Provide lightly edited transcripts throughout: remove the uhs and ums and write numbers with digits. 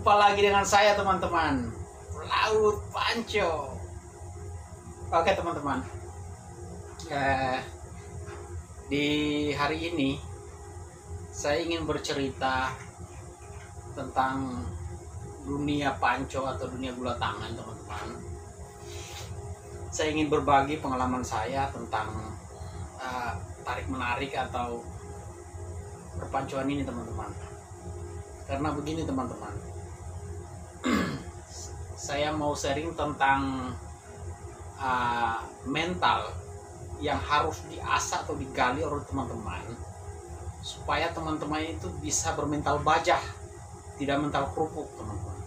Jumpa lagi dengan saya teman-teman, Pelaut Panco. Oke teman-teman, di hari ini saya ingin bercerita tentang dunia panco atau dunia gula tangan teman-teman. Saya ingin berbagi pengalaman saya tentang tarik menarik atau perpancuan ini teman-teman. Karena begini teman-teman, saya mau sharing tentang mental yang harus diasah atau digali oleh teman-teman supaya teman-teman itu bisa bermental baja, tidak mental kerupuk teman-teman.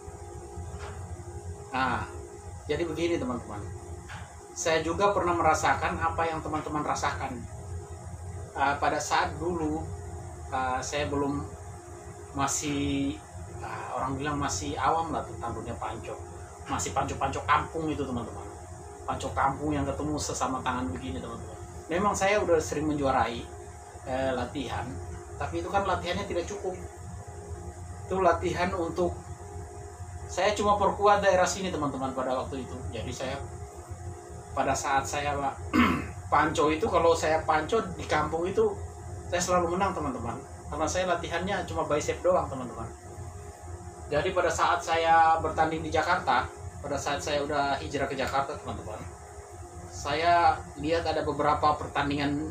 Jadi begini teman-teman, saya juga pernah merasakan apa yang teman-teman rasakan. Pada saat dulu saya masih orang bilang masih awam lah tentang dunia panco, masih panco-panco kampung itu teman-teman, panco kampung yang ketemu sesama tangan begini teman-teman. Memang saya udah sering menjuarai latihan, tapi itu kan latihannya tidak cukup. Itu latihan untuk saya cuma perkuat daerah sini teman-teman pada waktu itu. Jadi saya pada saat saya panco itu, kalau saya panco di kampung itu saya selalu menang teman-teman, karena saya latihannya cuma bicep doang teman-teman. Jadi pada saat saya bertanding di Jakarta, pada saat saya udah hijrah ke Jakarta teman-teman, saya lihat ada beberapa pertandingan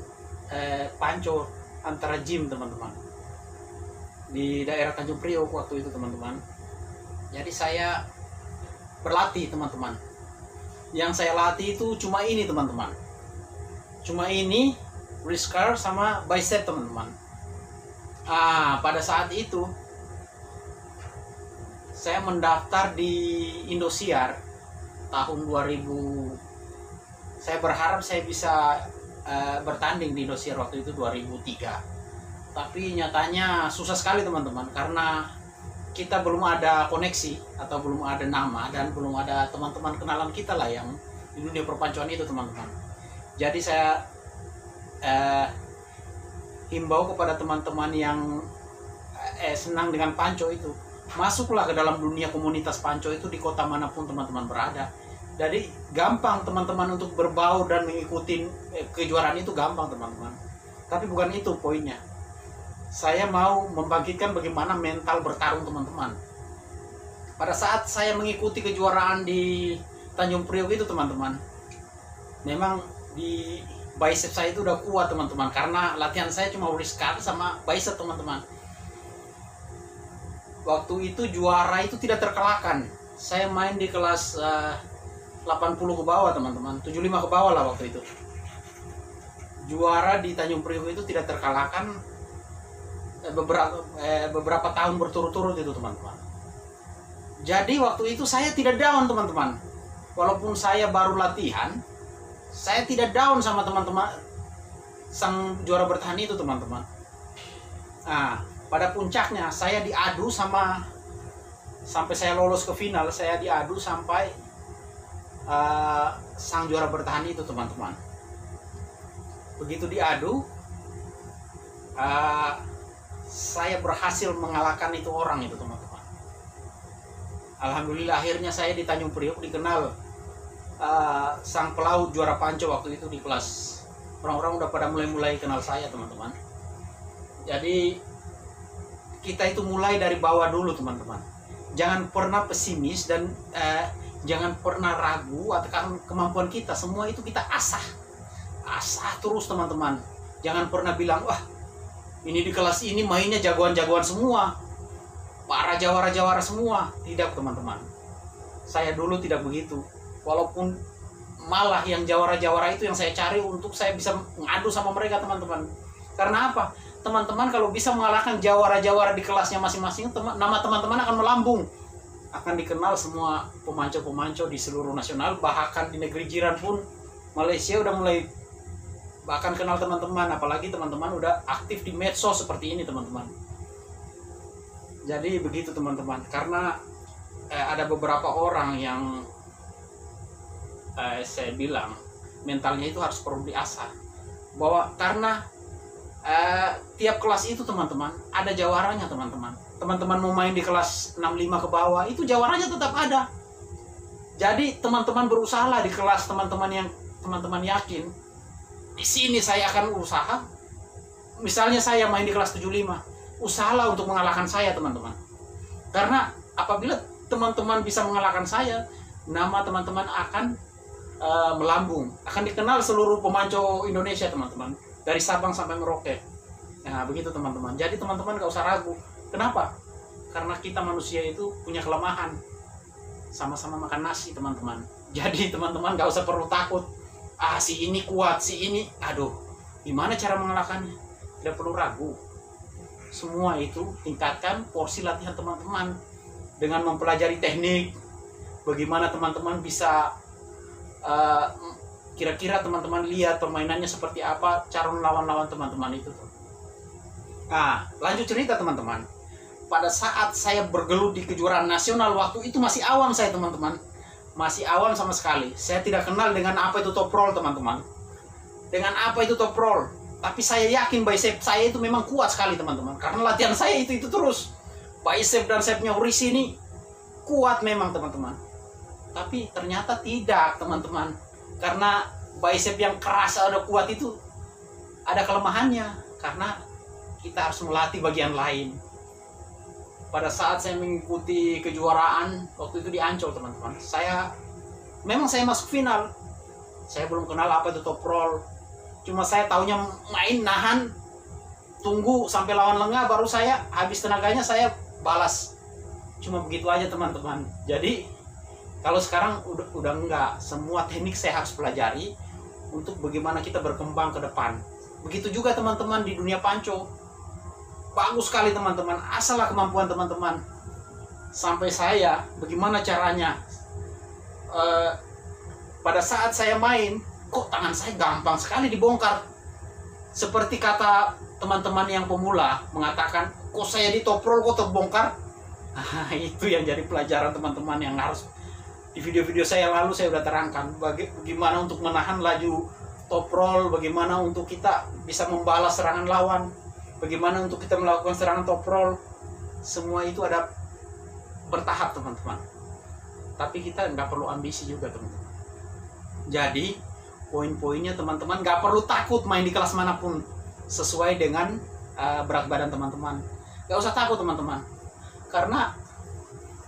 panco antara gym teman-teman di daerah Tanjung Priok waktu itu teman-teman. Jadi saya berlatih teman-teman. Yang saya latih itu cuma ini teman-teman, cuma ini wrist curl sama bicep teman-teman. Pada saat itu saya mendaftar di Indosiar tahun 2000. Saya berharap saya bisa bertanding di Indosiar waktu itu 2003. Tapi nyatanya susah sekali teman-teman, karena kita belum ada koneksi atau belum ada nama dan belum ada teman-teman kenalan kita lah yang di dunia perpancuan itu teman-teman. Jadi saya himbau kepada teman-teman yang senang dengan panco itu, masuklah ke dalam dunia komunitas panco itu di kota manapun teman-teman berada. Jadi gampang teman-teman untuk berbaur dan mengikuti kejuaraan itu, gampang teman-teman. Tapi bukan itu poinnya. Saya mau membangkitkan bagaimana mental bertarung teman-teman. Pada saat saya mengikuti kejuaraan di Tanjung Priok itu teman-teman, memang di bicep saya itu udah kuat teman-teman, karena latihan saya cuma wrist curl sama bicep teman-teman. Waktu itu juara itu tidak terkalahkan. Saya main di kelas 80 ke bawah teman-teman, 75 ke bawah lah waktu itu. Juara di Tanjung Priok itu tidak terkalahkan beberapa tahun berturut-turut itu teman-teman. Jadi waktu itu saya tidak down teman-teman. Walaupun saya baru latihan, saya tidak down sama teman-teman sang juara bertahan itu teman-teman. Pada puncaknya saya diadu sampai saya lolos ke final. Saya diadu sampai sang juara bertahan itu teman-teman. Begitu diadu, saya berhasil mengalahkan itu orang itu teman-teman. Alhamdulillah akhirnya saya di Tanjung Priok dikenal sang pelaut juara panco waktu itu di kelas. Orang-orang udah pada mulai kenal saya teman-teman. Jadi kita itu mulai dari bawah dulu teman-teman. Jangan pernah pesimis dan jangan pernah ragu akan kemampuan kita. Semua itu kita asah terus teman-teman. Jangan pernah bilang, wah ini di kelas ini mainnya jagoan-jagoan semua, para jawara-jawara semua. Tidak teman-teman, saya dulu tidak begitu. Walaupun malah yang jawara-jawara itu yang saya cari untuk saya bisa mengadu sama mereka teman-teman. Karena apa? Teman-teman kalau bisa mengalahkan jawara-jawara di kelasnya masing-masing, nama teman-teman akan melambung, akan dikenal semua pemanco-pemanco di seluruh nasional. Bahkan di negeri jiran pun, Malaysia udah mulai bahkan kenal teman-teman. Apalagi teman-teman udah aktif di medsos seperti ini teman-teman. Jadi begitu teman-teman. Karena ada beberapa orang yang saya bilang mentalnya itu harus perlu diasah, bahwa karena tiap kelas itu teman-teman ada jawaranya teman-teman. Teman-teman mau main di kelas 65 ke bawah, itu jawaranya tetap ada. Jadi teman-teman berusahalah di kelas teman-teman yang teman-teman yakin, di sini saya akan usaha. Misalnya saya main di kelas 75, usahalah untuk mengalahkan saya teman-teman. Karena apabila teman-teman bisa mengalahkan saya, nama teman-teman akan melambung, akan dikenal seluruh pemanco Indonesia teman-teman, dari Sabang sampai Merauke. Nah begitu teman-teman. Jadi teman-teman gak usah ragu. Kenapa? Karena kita manusia itu punya kelemahan. Sama-sama makan nasi teman-teman. Jadi teman-teman gak usah perlu takut. Si ini kuat, si ini, aduh, gimana cara mengalahkannya? Tidak perlu ragu. Semua itu tingkatkan porsi latihan teman-teman dengan mempelajari teknik. Bagaimana teman-teman bisa kira-kira teman-teman lihat permainannya seperti apa, cara melawan-lawan teman-teman itu. Nah, lanjut cerita teman-teman. Pada saat saya bergelut di kejuaraan nasional, waktu itu masih awam saya teman-teman. Masih awam sama sekali. Saya tidak kenal dengan apa itu top roll teman-teman. Dengan apa itu top roll. Tapi saya yakin bicep saya itu memang kuat sekali teman-teman. Karena latihan saya itu terus. Bicep dan sayapnya Urisi ini kuat memang teman-teman. Tapi ternyata tidak teman-teman. Karena bicep yang keras ada kuat itu ada kelemahannya. Karena kita harus melatih bagian lain. Pada saat saya mengikuti kejuaraan waktu itu di Ancol teman-teman, memang saya masuk final. Saya belum kenal apa itu top roll. Cuma saya taunya main nahan, tunggu sampai lawan lengah, baru saya habis tenaganya saya balas. Cuma begitu aja teman-teman. Jadi kalau sekarang udah enggak, semua teknik saya harus pelajari untuk bagaimana kita berkembang ke depan. Begitu juga teman-teman di dunia panco. Bagus sekali teman-teman, asallah kemampuan teman-teman. Sampai saya, bagaimana caranya? Pada saat saya main, kok tangan saya gampang sekali dibongkar. Seperti kata teman-teman yang pemula mengatakan, kok saya di top roll kok terbongkar? Nah, itu yang jadi pelajaran teman-teman yang harus di video-video saya lalu saya sudah terangkan. Bagaimana untuk menahan laju top roll, bagaimana untuk kita bisa membalas serangan lawan. Bagaimana untuk kita melakukan serangan top roll. Semua itu ada bertahap teman-teman. Tapi kita nggak perlu ambisi juga teman-teman. Jadi poin-poinnya teman-teman nggak perlu takut main di kelas manapun. Sesuai dengan berat badan teman-teman. Nggak usah takut teman-teman. Karena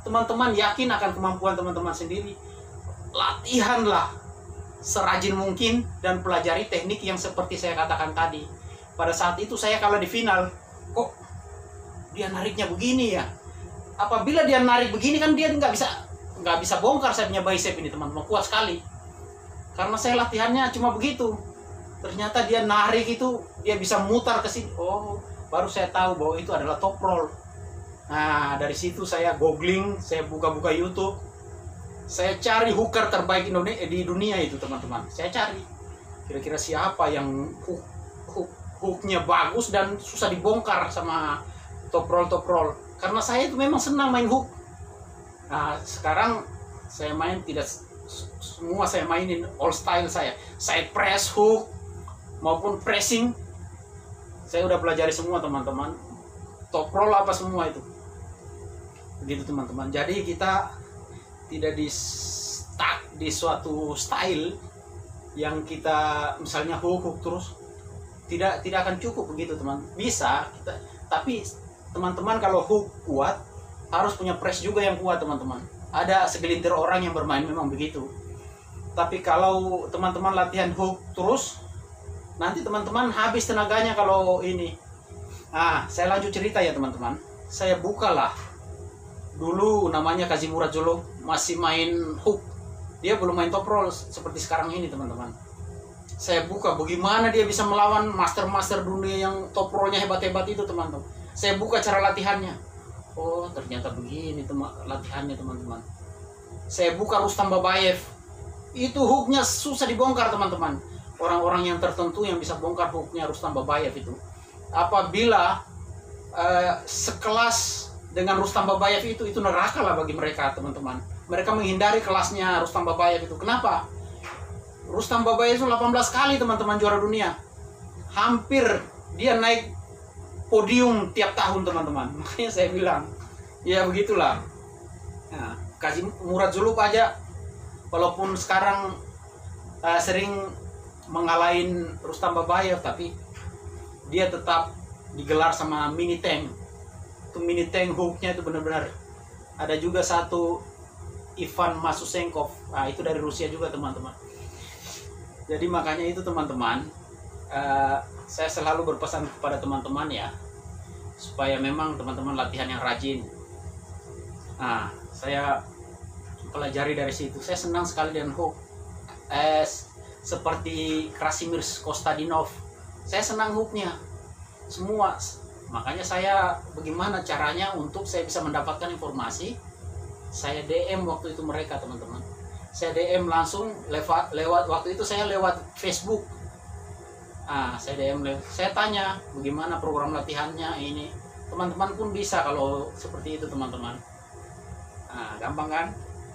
teman-teman yakin akan kemampuan teman-teman sendiri. Latihanlah serajin mungkin dan pelajari teknik yang seperti saya katakan tadi. Pada saat itu saya kalah di final, kok dia nariknya begini ya? Apabila dia narik begini kan dia nggak bisa bongkar saya punya bicep ini teman-teman, kuat sekali. Karena saya latihannya cuma begitu. Ternyata dia narik itu dia bisa mutar ke sini. Oh, baru saya tahu bahwa itu adalah top roll. Nah dari situ saya googling, saya buka-buka YouTube, saya cari hooker terbaik di dunia itu teman-teman. Saya cari kira-kira siapa yang hooknya bagus dan susah dibongkar sama top roll. Karena saya itu memang senang main hook. Nah sekarang saya main tidak semua, saya mainin all style saya. Side press, hook maupun pressing. Saya udah pelajari semua teman-teman. Top roll apa semua itu. Begitu teman-teman. Jadi kita tidak di stuck di suatu style yang kita misalnya hook terus. Tidak akan cukup begitu teman. Bisa kita, tapi teman-teman kalau hook kuat harus punya press juga yang kuat teman-teman. Ada segelintir orang yang bermain memang begitu. Tapi kalau teman-teman latihan hook terus, nanti teman-teman habis tenaganya kalau ini. Nah, saya lanjut cerita ya teman-teman. Saya bukalah dulu namanya Kazimura Jolo, masih main hook. Dia belum main top roll seperti sekarang ini teman-teman. Saya buka bagaimana dia bisa melawan master-master dunia yang top rollnya hebat-hebat itu teman-teman. Saya buka cara latihannya. Oh ternyata begini latihannya teman-teman. Saya buka Rustam Babayev. Itu hooknya susah dibongkar teman-teman. Orang-orang yang tertentu yang bisa bongkar hooknya Rustam Babayev itu. Apabila sekelas dengan Rustam Babayev itu neraka lah bagi mereka teman-teman. Mereka menghindari kelasnya Rustam Babayev itu. Kenapa? Rustam Babayev itu 18 kali teman-teman juara dunia. Hampir dia naik podium tiap tahun teman-teman. Makanya saya bilang ya begitulah. Nah, kasih Murad Zulub aja walaupun sekarang sering mengalahin Rustam Babayev, tapi dia tetap digelar sama mini tank. Itu mini tank hooknya itu benar-benar. Ada juga satu Ivan Masusenkov, itu dari Rusia juga teman-teman. Jadi makanya itu teman-teman, saya selalu berpesan kepada teman-teman ya, supaya memang teman-teman latihan yang rajin. Nah, saya pelajari dari situ. Saya senang sekali dengan hook. Seperti Krasimir Kostadinov, saya senang hooknya semua. Makanya saya bagaimana caranya untuk saya bisa mendapatkan informasi. Saya DM waktu itu mereka teman-teman. Saya DM langsung lewat waktu itu saya lewat Facebook. Saya DM, saya tanya bagaimana program latihannya ini. Teman-teman pun bisa kalau seperti itu teman-teman. Gampang kan?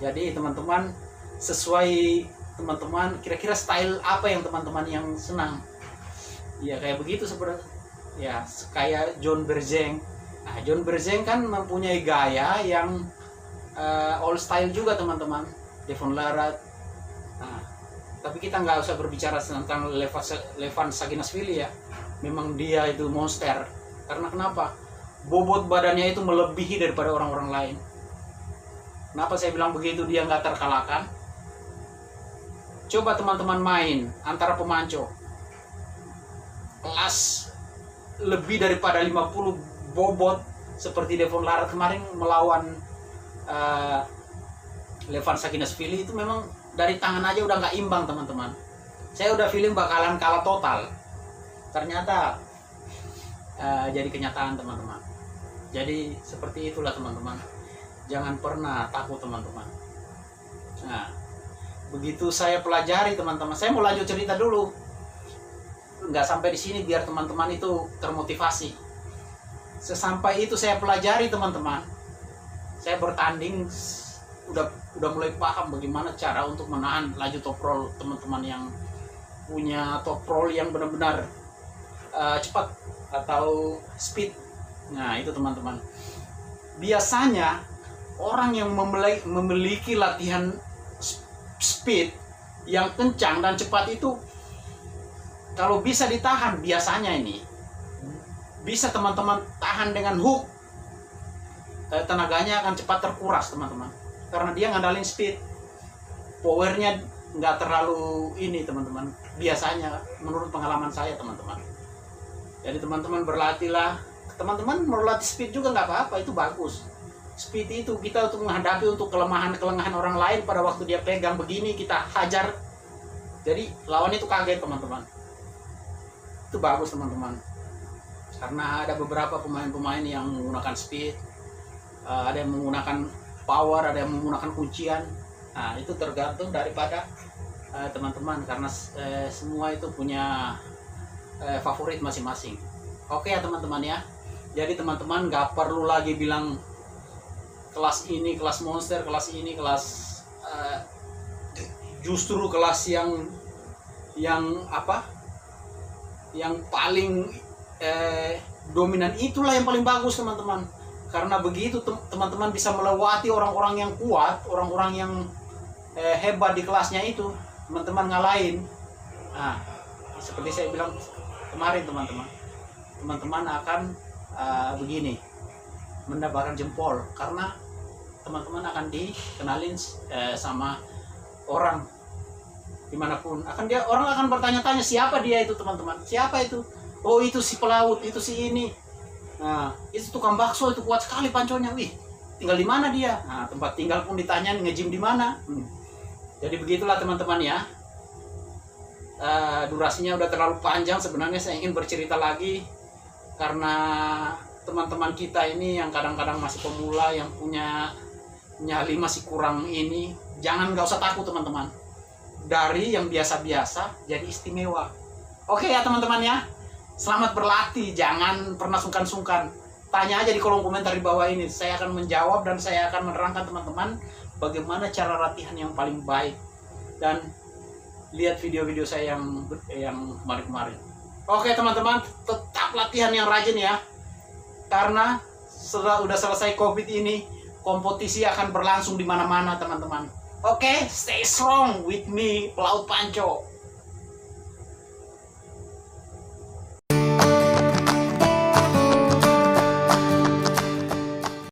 Jadi teman-teman sesuai teman-teman kira-kira style apa yang teman-teman yang senang. Ya kayak begitu seperti ya kayak John Berzeng. John Berzeng kan mempunyai gaya yang all style juga teman-teman. Devon Larratt. Tapi kita nggak usah berbicara tentang Levan Saginashvili ya. Memang dia itu monster. Karena kenapa? Bobot badannya itu melebihi daripada orang-orang lain. Kenapa saya bilang begitu dia nggak terkalahkan? Coba teman-teman main antara pemanco kelas lebih daripada 50 bobot seperti Devon Larratt kemarin melawan Levan Saginashvili, itu memang dari tangan aja udah nggak imbang teman-teman. Saya udah feeling bakalan kalah total. Ternyata jadi kenyataan teman-teman. Jadi seperti itulah teman-teman. Jangan pernah takut teman-teman. Nah, begitu saya pelajari teman-teman. Saya mau lanjut cerita dulu. Nggak sampai di sini biar teman-teman itu termotivasi. Sesampai itu saya pelajari teman-teman. Saya bertanding udah mulai paham bagaimana cara untuk menahan laju top roll teman-teman yang punya top roll yang benar-benar cepat atau speed. Nah itu teman-teman, biasanya orang yang memiliki latihan speed yang kencang dan cepat itu kalau bisa ditahan, biasanya ini bisa teman-teman tahan dengan hook, tenaganya akan cepat terkuras teman-teman. Karena dia ngandalin speed, powernya nggak terlalu ini teman-teman. Biasanya menurut pengalaman saya teman-teman. Jadi teman-teman berlatihlah. Teman-teman melatih speed juga nggak apa-apa, itu bagus. Speed itu kita untuk menghadapi untuk kelemahan orang lain pada waktu dia pegang begini kita hajar. Jadi lawan itu kaget teman-teman. Itu bagus teman-teman. Karena ada beberapa pemain-pemain yang menggunakan speed, ada yang menggunakan power, ada yang menggunakan kuncian. Nah itu tergantung daripada teman-teman, karena semua itu punya favorit masing-masing. Oke ya teman-teman ya. Jadi teman-teman nggak perlu lagi bilang kelas ini kelas monster, kelas ini kelas justru kelas yang apa? Yang paling dominan itulah yang paling bagus teman-teman. Karena begitu teman-teman bisa melewati orang-orang yang kuat, orang-orang yang hebat di kelasnya itu, teman-teman ngalahin. Nah, seperti saya bilang kemarin teman-teman akan begini, mendapatkan jempol karena teman-teman akan dikenalin sama orang dimanapun. Orang akan bertanya-tanya siapa dia itu teman-teman, siapa itu? Oh itu si pelaut, itu si ini. Nah, itu tukang bakso itu kuat sekali panconya. Wih, tinggal di mana dia? Nah, tempat tinggal pun ditanyain nge-gym di mana. Jadi begitulah teman-teman ya. Durasinya udah terlalu panjang. Sebenarnya saya ingin bercerita lagi karena teman-teman kita ini yang kadang-kadang masih pemula, yang punya nyali masih kurang ini, nggak usah takut teman-teman. Dari yang biasa-biasa jadi istimewa. Oke ya teman-teman ya. Selamat berlatih, jangan pernah sungkan-sungkan. Tanya aja di kolom komentar di bawah ini. Saya akan menjawab dan saya akan menerangkan teman-teman bagaimana cara latihan yang paling baik. Dan lihat video-video saya yang kemarin-kemarin. Oke teman-teman, tetap tetap latihan yang rajin ya. Karena udah selesai COVID ini, kompetisi akan berlangsung di mana-mana teman-teman. Oke, stay strong with me, Pelaut Panco.